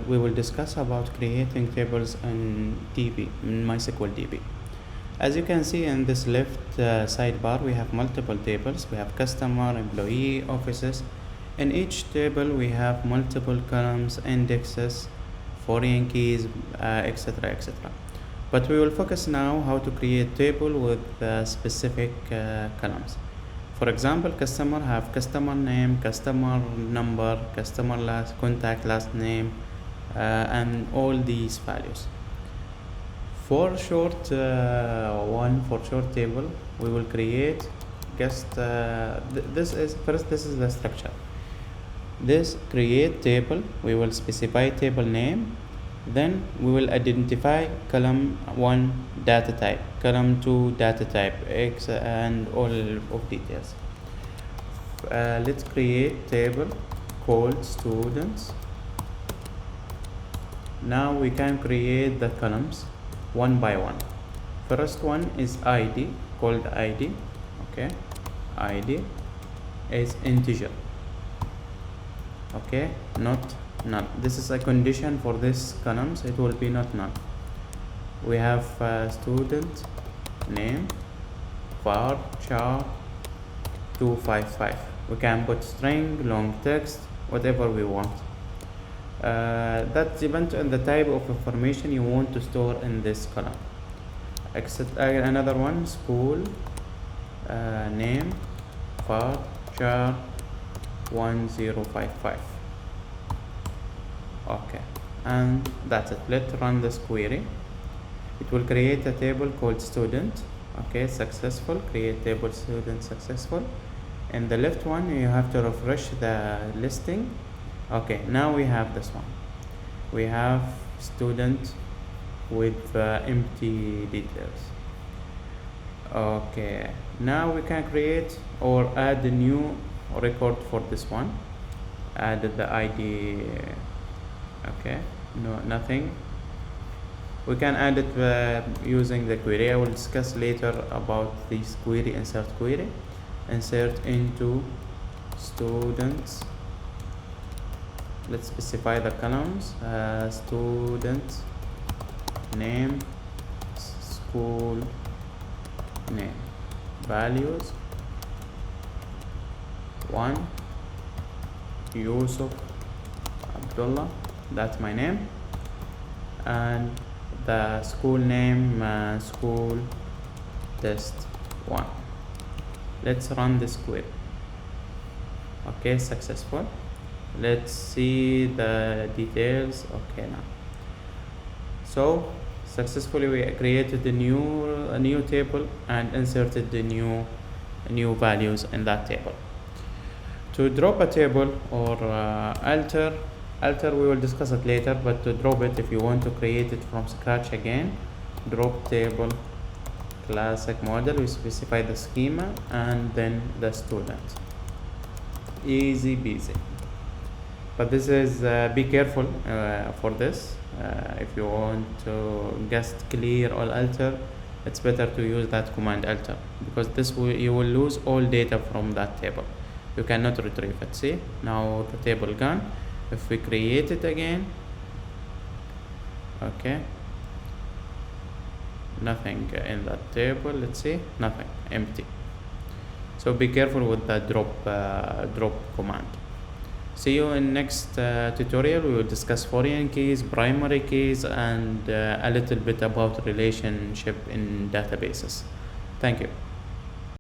We will discuss about creating tables in MySQL DB. As you can see in this left sidebar, we have multiple tables. We have customer, employee, offices. In each table, we have multiple columns, indexes, foreign keys, etc., etc. But we will focus now how to create table with specific columns. For example, customer have customer name, customer number, customer last contact last name, and all these values. For short table, we will create this is the structure. This create table, we will specify table name, then we will identify column 1 data type, column 2 data type, X, and all of details. Let's create table called students. Now we can create the columns one by one. First one is ID, called ID. Okay, ID is integer. Okay, not null. This is a condition for this columns. It will be not null. We have student name varchar 255. We can put string, long text, whatever we want. That depends on the type of information you want to store in this column. Except another one, school name varchar 1055. Okay, and that's it. Let's run this query. It will create a table called student. Okay, successful. Create table student successful. In the left one, you have to refresh the listing. Okay, now we have this one. We have student with empty details. Okay, now we can create or add a new record for this one. Added the ID. Okay, no, nothing. We can add it using the query. I will discuss later about this query. Insert into students. Let's specify the columns. Student name, school name, values 1 Yousuf Abdullah, that's my name, and the school name school test 1. Let's run this query. Okay, successful. Let's see the details. Okay, now so successfully we created a new table and inserted the new values in that table. To drop a table or alter we will discuss it later, but to drop it, if you want to create it from scratch again, drop table classic model, we specify the schema and then the student. Easy peasy. But this is be careful for this. If you want to just clear or alter, it's better to use that command alter, because you will lose all data from that table. You cannot retrieve it. See, now the table gone. If we create it again, okay, nothing in that table. Let's see, nothing, empty. So be careful with the drop command. See you in next tutorial. We will discuss foreign keys, primary keys, and a little bit about relationship in databases. Thank you.